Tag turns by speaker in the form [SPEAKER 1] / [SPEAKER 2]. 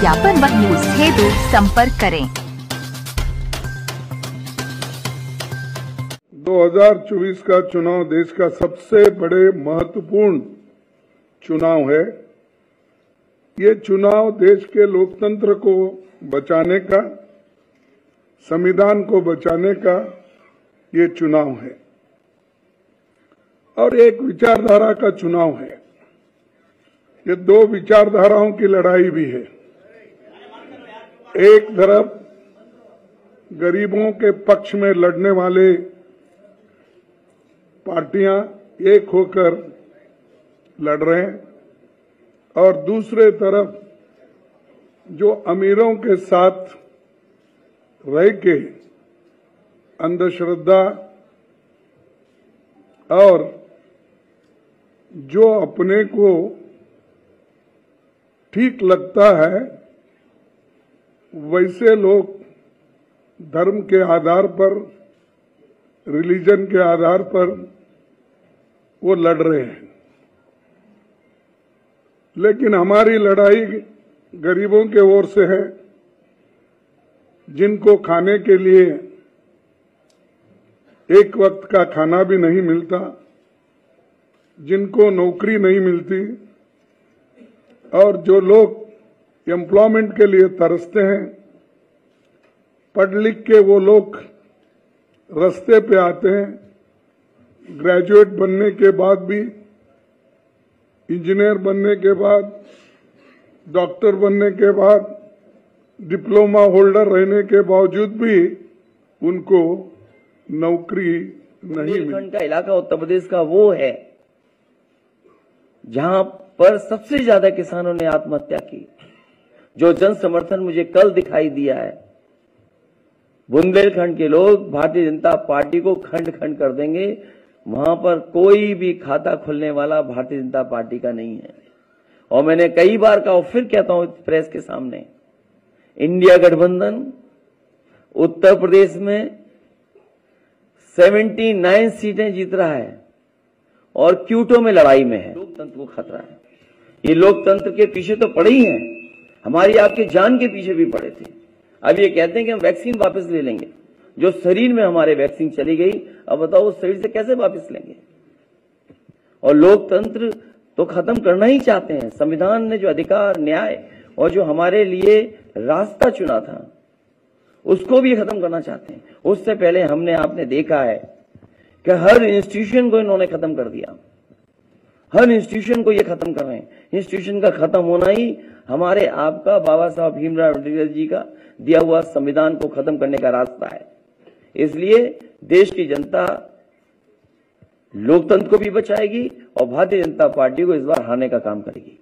[SPEAKER 1] विज्ञापन व न्यूज हेतु संपर्क करें।
[SPEAKER 2] 2024 का चुनाव देश का सबसे बड़े महत्वपूर्ण चुनाव है। ये चुनाव देश के लोकतंत्र को बचाने का, संविधान को बचाने का ये चुनाव है और एक विचारधारा का चुनाव है। ये दो विचारधाराओं की लड़ाई भी है। एक तरफ गरीबों के पक्ष में लड़ने वाले पार्टियां एक होकर लड़ रहे हैं और दूसरे तरफ जो अमीरों के साथ रह के अंधश्रद्धा और जो अपने को ठीक लगता है वैसे लोग धर्म के आधार पर, रिलीजन के आधार पर वो लड़ रहे हैं। लेकिन हमारी लड़ाई गरीबों के ओर से है, जिनको खाने के लिए एक वक्त का खाना भी नहीं मिलता, जिनको नौकरी नहीं मिलती और जो लोग एम्प्लॉयमेंट के लिए तरसते हैं। पढ़ लिख के वो लोग रास्ते पे आते हैं, ग्रेजुएट बनने के बाद भी, इंजीनियर बनने के बाद, डॉक्टर बनने के बाद, डिप्लोमा होल्डर रहने के बावजूद भी उनको नौकरी नहीं मिली।
[SPEAKER 3] बुंदेलखंड का इलाका उत्तर प्रदेश का वो है जहां पर सबसे ज्यादा किसानों ने आत्महत्या की। जो जन समर्थन मुझे कल दिखाई दिया है, बुंदेलखंड के लोग भारतीय जनता पार्टी को खंड खंड कर देंगे। वहां पर कोई भी खाता खुलने वाला भारतीय जनता पार्टी का नहीं है। और मैंने कई बार कहा और फिर कहता हूं प्रेस के सामने, इंडिया गठबंधन उत्तर प्रदेश में 79 सीटें जीत रहा है और क्यूटो में लड़ाई में है। लोकतंत्र को खतरा है। ये लोकतंत्र के पीछे तो पड़े ही हैं, हमारी आपकी जान के पीछे भी पड़े थे। अब ये कहते हैं कि हम वैक्सीन वापस ले लेंगे। जो शरीर में हमारे वैक्सीन चली गई, अब बताओ उस शरीर से कैसे वापस लेंगे। और लोकतंत्र तो खत्म करना ही चाहते हैं। संविधान ने जो अधिकार, न्याय और जो हमारे लिए रास्ता चुना था उसको भी खत्म करना चाहते हैं। उससे पहले हमने आपने देखा है कि हर इंस्टीट्यूशन को इन्होंने खत्म कर दिया। हर इंस्टीट्यूशन को ये खत्म कर रहे हैं। इंस्टीट्यूशन का खत्म होना ही हमारे आपका बाबा साहब भीमराव अम्बेडकर जी का दिया हुआ संविधान को खत्म करने का रास्ता है। इसलिए देश की जनता लोकतंत्र को भी बचाएगी और भारतीय जनता पार्टी को इस बार हारने का काम करेगी।